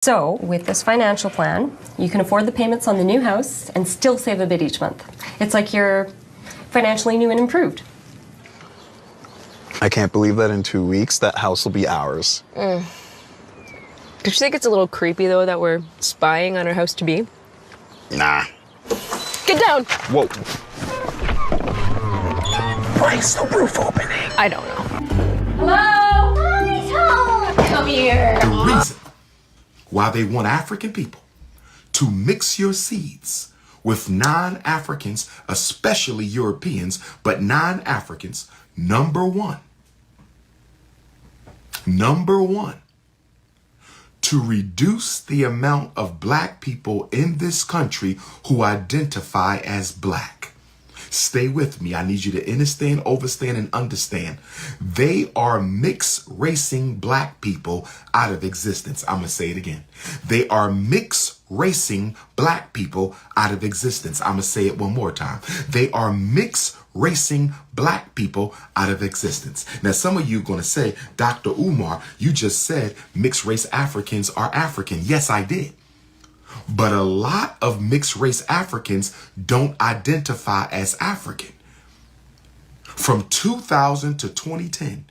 So with this financial plan, you can afford the payments on the new house and still save a bit each month. It's like you're financially new and improved. I can't believe that in 2 weeks, that house will be ours. Don't you think it's a little creepy, though, that we're spying on our house-to-be? Nah. Get down! Whoa. Why is the roof opening? I don't know. Hello? Mommy's home! Come here. Reason why they want African people to mix your seeds with non-Africans, especially Europeans, but non-Africans, number one, to reduce the amount of black people in this country who identify as black. Stay with me. I need you to understand, overstand, and understand. They are mixed racing black people out of existence. I'm going to say it again. They are mixed racing black people out of existence. I'm going to say it one more time. They are mixed racing black people out of existence. Now, some of you are going to say, Dr. Umar, you just said mixed race Africans are African. Yes, I did. But a lot of mixed race Africans don't identify as African. From 2000 to 2010,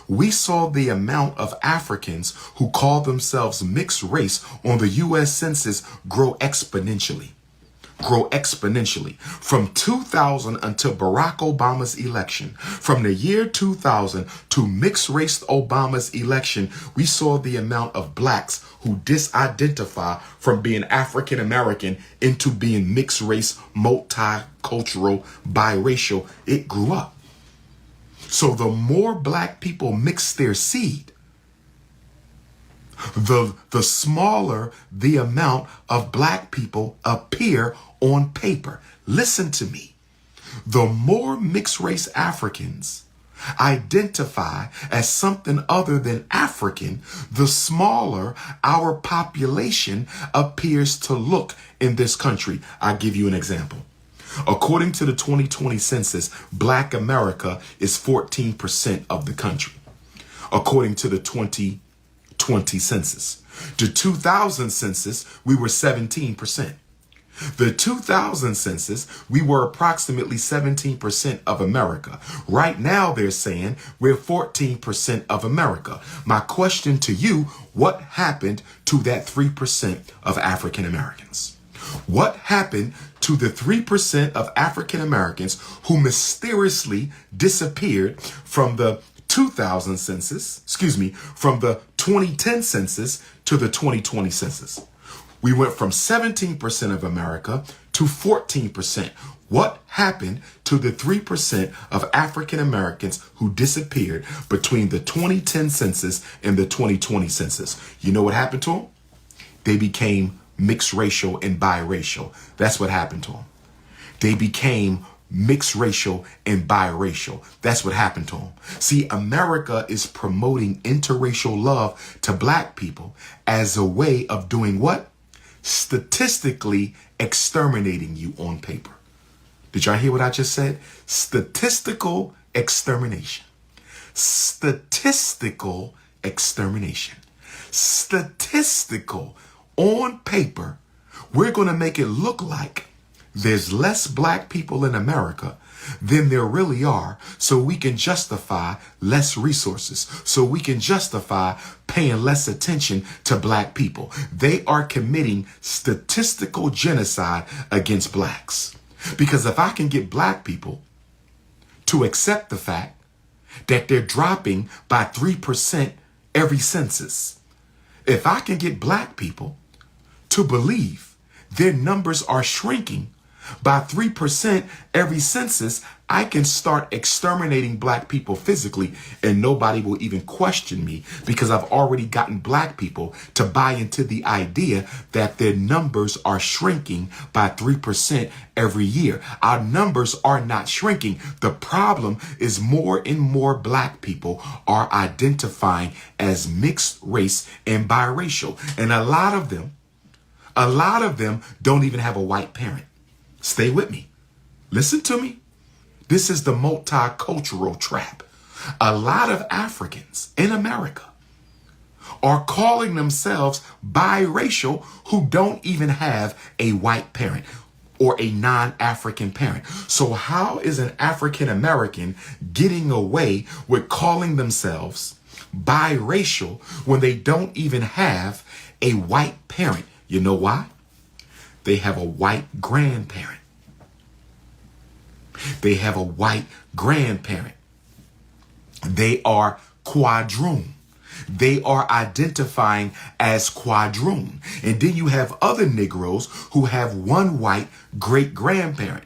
we saw the amount of Africans who call themselves mixed race on the U.S. Census grow exponentially. From 2000 until Barack Obama's election, from the year 2000 to mixed race Obama's election, we saw the amount of blacks who disidentify from being African American into being mixed race, multicultural, biracial. It grew up. So the more black people mix their seed, the smaller the amount of black people appear on paper. Listen to me. The more mixed race Africans identify as something other than African, the smaller our population appears to look in this country. I'll give you an example. According to the 2020 census, Black America is 14% of the country. According to the 2020 census. The 2000 census, we were 17%. The 2000 census, we were approximately 17% of America. Right now, they're saying we're 14% of America. My question to you, what happened to that 3% of African Americans? What happened to the 3% of African Americans who mysteriously disappeared from the 2000 census, from the 2010 census to the 2020 census? We went from 17% of America to 14%. What happened to the 3% of African Americans who disappeared between the 2010 census and the 2020 census? You know what happened to them? They became mixed racial and biracial. That's what happened to them. They became mixed racial and biracial. That's what happened to them. See, America is promoting interracial love to black people as a way of doing what? Statistically exterminating you on paper. Did y'all hear what I just said? Statistical extermination. Statistical extermination. Statistical on paper. We're going to make it look like there's less black people in America than there really are, so we can justify less resources, so we can justify paying less attention to black people. They are committing statistical genocide against blacks. Because if I can get black people to accept the fact that they're dropping by 3% every census, if I can get black people to believe their numbers are shrinking by 3% every census, I can start exterminating black people physically and nobody will even question me because I've already gotten black people to buy into the idea that their numbers are shrinking by 3% every year. Our numbers are not shrinking. The problem is more and more black people are identifying as mixed race and biracial. And a lot of them don't even have a white parent. Stay with me. Listen to me. This is the multicultural trap. A lot of Africans in America are calling themselves biracial who don't even have a white parent or a non-African parent. So how is an African American getting away with calling themselves biracial when they don't even have a white parent? You know why? They have a white grandparent. They have a white grandparent. They are quadroon. They are identifying as quadroon. And then you have other Negroes who have one white great-grandparent.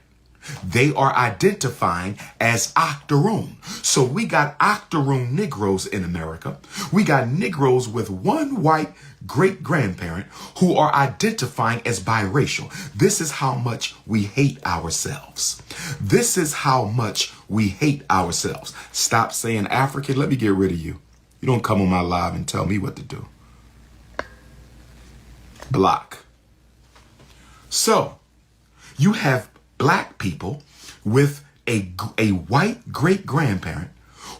They are identifying as octoroon. So we got octoroon Negroes in America. We got Negroes with one white great-grandparent who are identifying as biracial. This is how much we hate ourselves. This is how much we hate ourselves. Stop saying African. Let me get rid of you. You don't come on my live and tell me what to do. Block. So you have black people with a white great-grandparent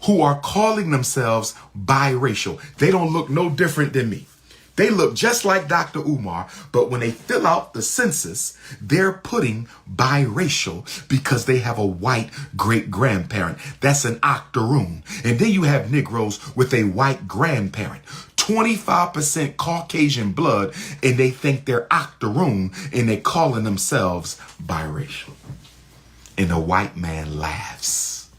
who are calling themselves biracial. They don't look no different than me. They look just like Dr. Umar, but when they fill out the census, they're putting biracial because they have a white great-grandparent. That's an octoroon. And then you have Negroes with a white grandparent. 25% Caucasian blood, and they think they're octoroon, and they're calling themselves biracial. And the white man laughs.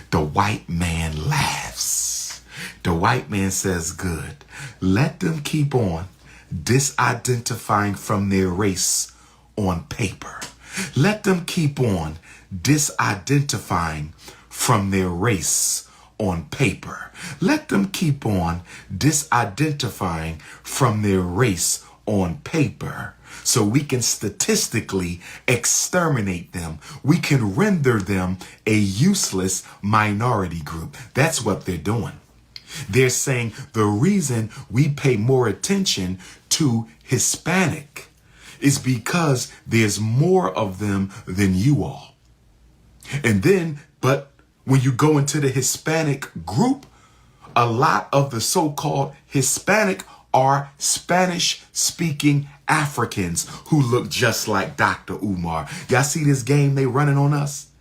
The white man laughs. The white man says, good. Let them keep on disidentifying from their race on paper. Let them keep on disidentifying from their race on paper. Let them keep on disidentifying from their race on paper. So we can statistically exterminate them. We can render them a useless minority group. That's what they're doing. They're saying the reason we pay more attention to Hispanic is because there's more of them than you all. And then, but when you go into the Hispanic group, a lot of the so-called Hispanic are Spanish-speaking Africans who look just like Dr. Umar. Y'all see this game they running on us?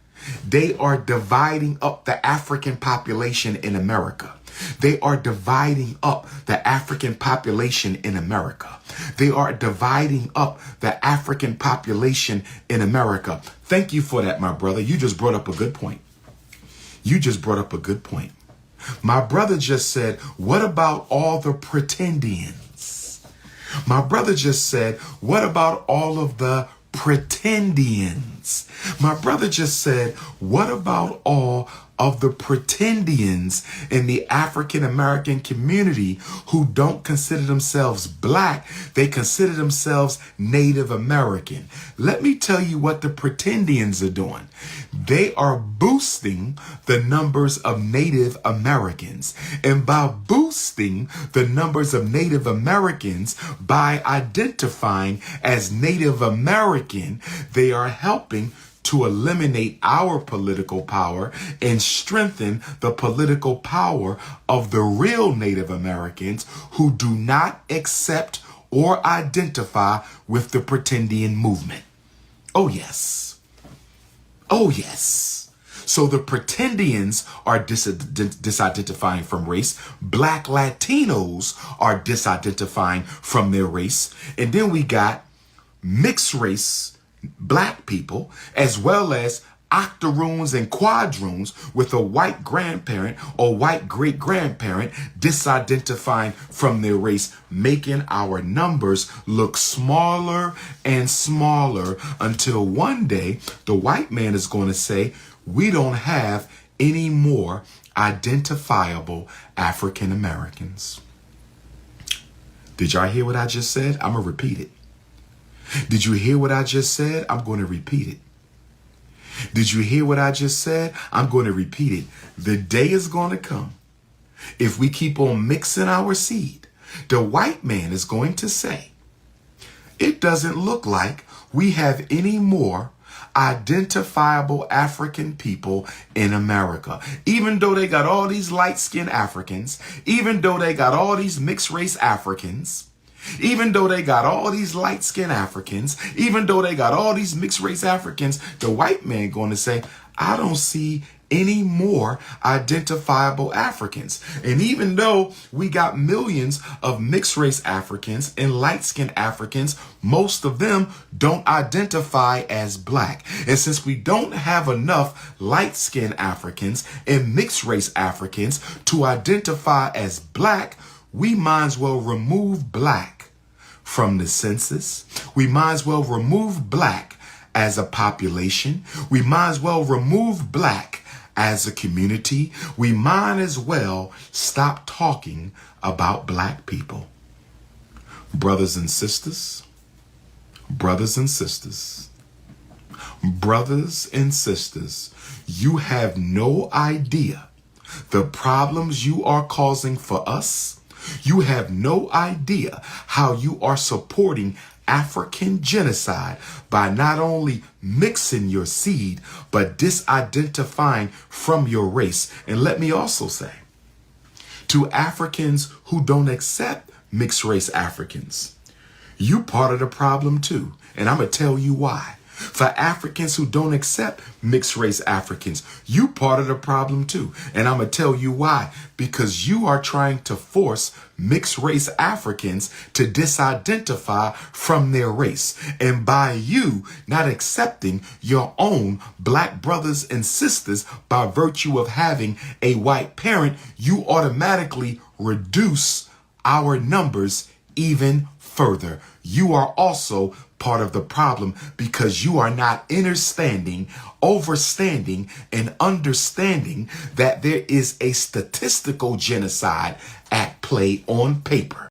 They are dividing up the African population in America. They are dividing up the African population in America. They are dividing up the African population in America. Thank you for that, my brother. You just brought up a good point. You just brought up a good point. My brother just said, what about all the pretendians? My brother just said, what about all of the pretendians? My brother just said, what about all of the pretendians in the African American community who don't consider themselves black? They consider themselves Native American. Let me tell you what the pretendians are doing. They are boosting the numbers of Native Americans. And by boosting the numbers of Native Americans by identifying as Native American, they are helping to eliminate our political power and strengthen the political power of the real Native Americans who do not accept or identify with the pretendian movement. Oh, yes. Oh, yes. So the pretendians are disidentifying from race. Black Latinos are disidentifying from their race. And then we got mixed race black people, as well as octoroons and quadroons with a white grandparent or white great-grandparent disidentifying from their race, making our numbers look smaller and smaller until one day the white man is going to say, we don't have any more identifiable African Americans. Did y'all hear what I just said? I'm going to repeat it. Did you hear what I just said? I'm going to repeat it. Did you hear what I just said? I'm going to repeat it. The day is going to come. If we keep on mixing our seed, the white man is going to say, it doesn't look like we have any more identifiable African people in America. Even though they got all these light-skinned Africans, even though they got all these mixed race Africans, even though they got all these light-skinned Africans, even though they got all these mixed race Africans, the white man going to say, I don't see any more identifiable Africans. And even though we got millions of mixed race Africans and light-skinned Africans, most of them don't identify as black. And since we don't have enough light-skinned Africans and mixed race Africans to identify as black, we might as well remove black from the census. We might as well remove black as a population. We might as well remove black as a community. We might as well stop talking about black people. Brothers and sisters, brothers and sisters, brothers and sisters, you have no idea the problems you are causing for us. You have no idea how you are supporting African genocide by not only mixing your seed, but disidentifying from your race. And let me also say, to Africans who don't accept mixed race Africans, you part of the problem too. And I'm going to tell you why. For Africans who don't accept mixed race Africans, you part of the problem too. And I'm going to tell you why. Because you are trying to force mixed race Africans to disidentify from their race. And by you not accepting your own black brothers and sisters by virtue of having a white parent, you automatically reduce our numbers even further. You are also part of the problem because you are not understanding and understanding that there is a statistical genocide at play on paper.